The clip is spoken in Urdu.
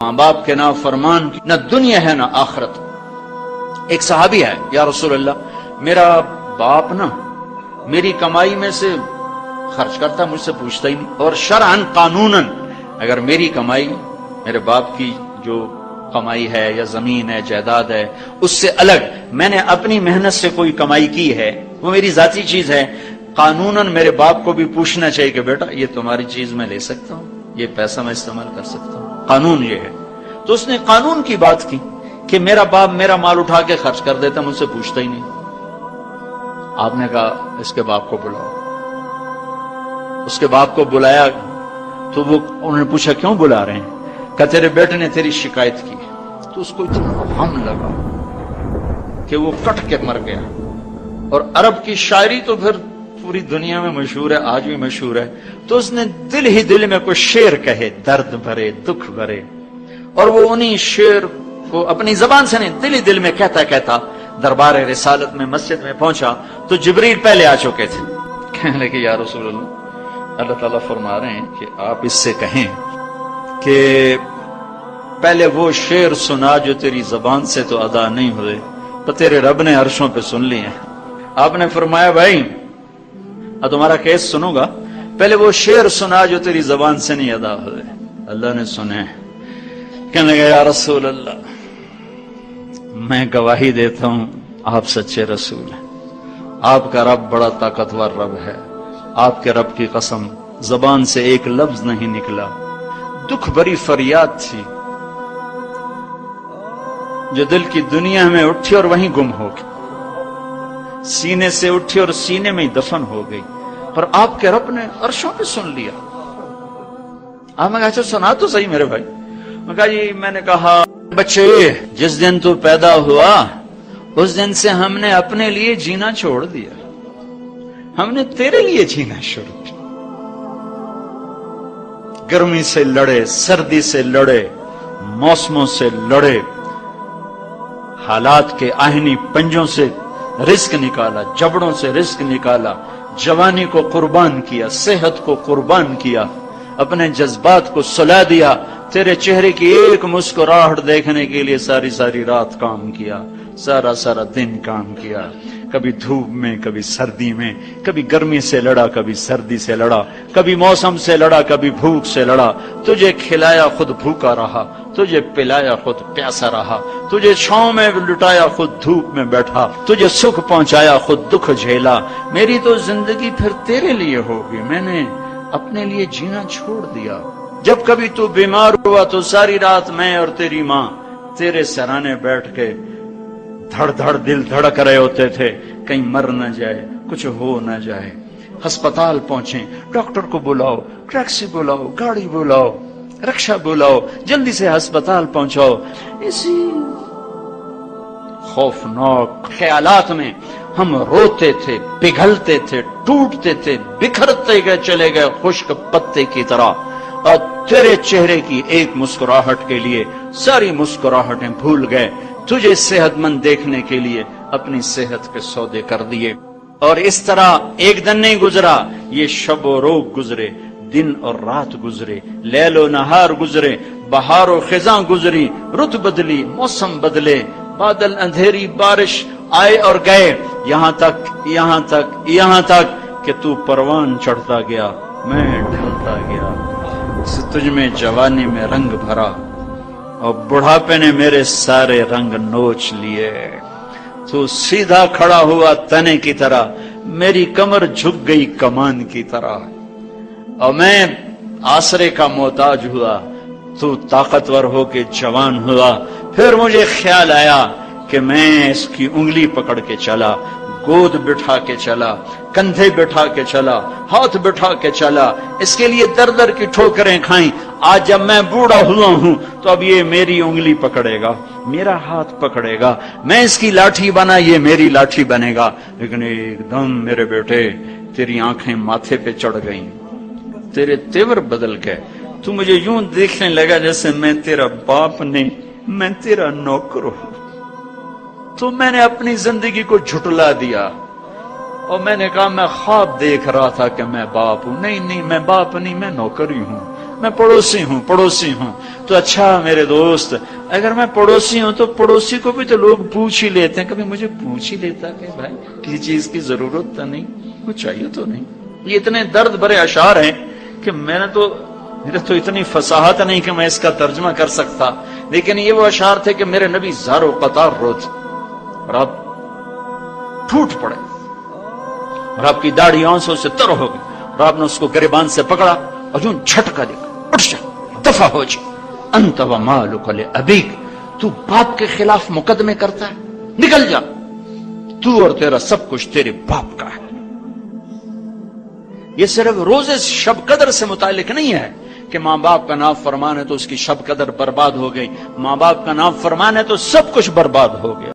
ماں باپ کے نافرمان کی نہ دنیا ہے نہ آخرت۔ ایک صحابی ہے، یا رسول اللہ میرا باپ نا میری کمائی میں سے خرچ کرتا، مجھ سے پوچھتا ہی نہیں، اور شرعن قانوناً اگر میری کمائی میرے باپ کی جو کمائی ہے یا زمین ہے جائیداد ہے اس سے الگ میں نے اپنی محنت سے کوئی کمائی کی ہے، وہ میری ذاتی چیز ہے، قانوناً میرے باپ کو بھی پوچھنا چاہیے کہ بیٹا یہ تمہاری چیز میں لے سکتا ہوں، یہ پیسہ میں استعمال کر سکتا ہوں، قانون یہ ہے۔ تو اس نے قانون کی بات کی کہ میرا باپ میرا مال اٹھا کے خرچ کر دیتا، مجھ سے پوچھتا ہی نہیں۔ آپ نے کہا اس کے باپ کو بلاؤ۔ اس کے باپ کو بلایا تو وہ انہوں نے پوچھا کیوں بلا رہے ہیں؟ کہ تیرے بیٹے نے تیری شکایت کی۔ تو اس کو اتنا غم لگا کہ وہ کٹ کے مر گیا۔ اور عرب کی شاعری تو پھر پوری دنیا میں مشہور ہے، آج بھی مشہور ہے۔ تو اس نے دل ہی دل میں کوئی شعر کہے، درد بھرے دکھ بھرے، اور وہ انہی شعر کو اپنی زبان سے نہیں دل ہی دل میں کہتا کہتا دربار رسالت میں مسجد میں پہنچا تو جبریل پہلے آ چکے تھے۔ کہنے لگے یا رسول اللہ تعالیٰ فرما رہے ہیں کہ آپ اس سے کہیں کہ پہلے وہ شعر سنا جو تیری زبان سے تو ادا نہیں ہوئے تو تیرے رب نے عرشوں پہ سن لیے ہیں۔ آپ نے فرمایا بھائی اب تمہارا کیس سنوں گا، پہلے وہ شعر سنا جو تیری زبان سے نہیں ادا ہوئے۔ اللہ نے سنے۔ کہنے لگا یا رسول اللہ میں گواہی دیتا ہوں آپ سچے رسول ہیں، آپ کا رب بڑا طاقتور رب ہے، آپ کے رب کی قسم زبان سے ایک لفظ نہیں نکلا، دکھ بھری فریاد تھی جو دل کی دنیا میں اٹھی اور وہیں گم ہو گئی، سینے سے اٹھی اور سینے میں دفن ہو گئی، پر آپ کے رب نے عرشوں پہ سن لیا۔ آپ نے کہا اچھا سنا تو صحیح میرے بھائی۔ میں کہا جی میں نے کہا بچے جس دن تو پیدا ہوا اس دن سے ہم نے اپنے لیے جینا چھوڑ دیا، ہم نے تیرے لیے جینا شروع کیا۔ گرمی سے لڑے، سردی سے لڑے، موسموں سے لڑے، حالات کے آہنی پنجوں سے رزق نکالا، جبڑوں سے رزق نکالا، جوانی کو قربان کیا، صحت کو قربان کیا، اپنے جذبات کو سلا دیا، تیرے چہرے کی ایک مسکراہٹ دیکھنے کے لیے ساری ساری رات کام کیا، سارا سارا دن کام کیا، کبھی دھوپ میں کبھی سردی میں، کبھی گرمی سے لڑا کبھی سردی سے لڑا، کبھی موسم سے لڑا کبھی بھوک سے لڑا، تجھے کھلایا خود بھوکا رہا، تجھے پلایا خود پیاسا رہا، تجھے چھاؤں میں لٹایا خود دھوپ میں بیٹھا، تجھے سکھ پہنچایا خود دکھ جھیلا، میری تو زندگی پھر تیرے لیے ہوگی، میں نے اپنے لیے جینا چھوڑ دیا۔ جب کبھی تو بیمار ہوا تو ساری رات میں اور تیری ماں تیرے سرانے بیٹھ کے دھڑ دھڑ دل دھڑک رہے ہوتے تھے، کہیں مر نہ جائے، کچھ ہو نہ جائے، ہسپتال پہنچیں، ڈاکٹر کو بلاؤ، ٹیکسی بلاؤ، گاڑی بلاؤ، رکشہ بلاؤ، جلدی سے ہسپتال پہنچاؤ۔ اسی خوفناک خیالات میں ہم روتے تھے، پگھلتے تھے، ٹوٹتے تھے، بکھرتے گئے چلے گئے خشک پتے کی طرح، اور تیرے چہرے کی ایک مسکراہٹ کے لیے ساری مسکراہٹیں بھول گئے، تجھے صحت مند دیکھنے کے لیے اپنی صحت کے سودے کر دیے، اور اس طرح ایک دن نہیں گزرا، یہ شب و روز گزرے، دن اور رات گزرے، لیل و نہار گزرے، بہار و خزاں گزری، رت بدلی، موسم بدلے، بادل اندھیری، بارش آئے اور گئے، یہاں تک کہ تو پروان چڑھتا گیا، میں ڈھلتا گیا، تجھ میں جوانی میں رنگ بھرا اور بڑھاپے نے میرے سارے رنگ نوچ لیے، تو سیدھا کھڑا ہوا تنے کی طرح، میری کمر جھک گئی کمان کی طرح، اور میں آسرے کا محتاج ہوا، تو طاقتور ہو کے جوان ہوا۔ پھر مجھے خیال آیا کہ میں اس کی انگلی پکڑ کے چلا، گود بٹھا کے چلا، کندھے بٹھا کے چلا، ہاتھ بٹھا کے چلا، اس کے لیے در در کی ٹھوکریں کھائیں۔ آج جب میں بوڑھا ہوا ہوں تو اب یہ میری انگلی پکڑے گا، میرا ہاتھ پکڑے گا، میں اس کی لاٹھی بنا، یہ میری لاٹھی بنے گا۔ لیکن ایک دم میرے بیٹے تیری آنکھیں ماتھے پہ چڑھ گئیں، تیرے تیور بدل گئے، تو مجھے یوں دیکھنے لگا جیسے میں تیرا باپ نہیں، میں تیرا نوکر ہوں۔ تو میں نے اپنی زندگی کو جھٹلا دیا اور میں نے کہا میں خواب دیکھ رہا تھا کہ میں باپ ہوں، نہیں میں باپ نہیں، میں نوکر ہی ہوں۔ میں پڑوسی ہوں. تو اچھا میرے دوست، اگر میں پڑوسی ہوں تو پڑوسی کو بھی تو لوگ پوچھ ہی لیتے ہیں. کبھی مجھے پوچھ ہی لیتا کہ بھائی کسی چیز کی ضرورت تو نہیں، کچھ چاہیے تو نہیں. یہ اتنے درد بھرے اشعار ہیں کہ میرے تو اتنی فصاحت نہیں کہ میں اس کا ترجمہ کر سکتا، لیکن یہ وہ اشعار تھے کہ میرے نبی زار و قطار روتے اور آپ ٹوٹ پڑے اور آپ کی داڑھی آنسوں سے تر ہو گئی اور آپ نے اس کو گریبان سے پکڑا اور یوں جھٹکا دیا، اٹھ جا، دفع ہو جا، انت و مالک لابیک، تو باپ کے خلاف مقدمے کرتا ہے، نکل جا، تو اور تیرا سب کچھ تیرے باپ کا ہے. یہ صرف روزے شب قدر سے متعلق نہیں ہے کہ ماں باپ کا نام فرمان ہے تو اس کی شب قدر برباد ہو گئی، ماں باپ کا نام فرمان ہے تو سب کچھ برباد ہو گیا.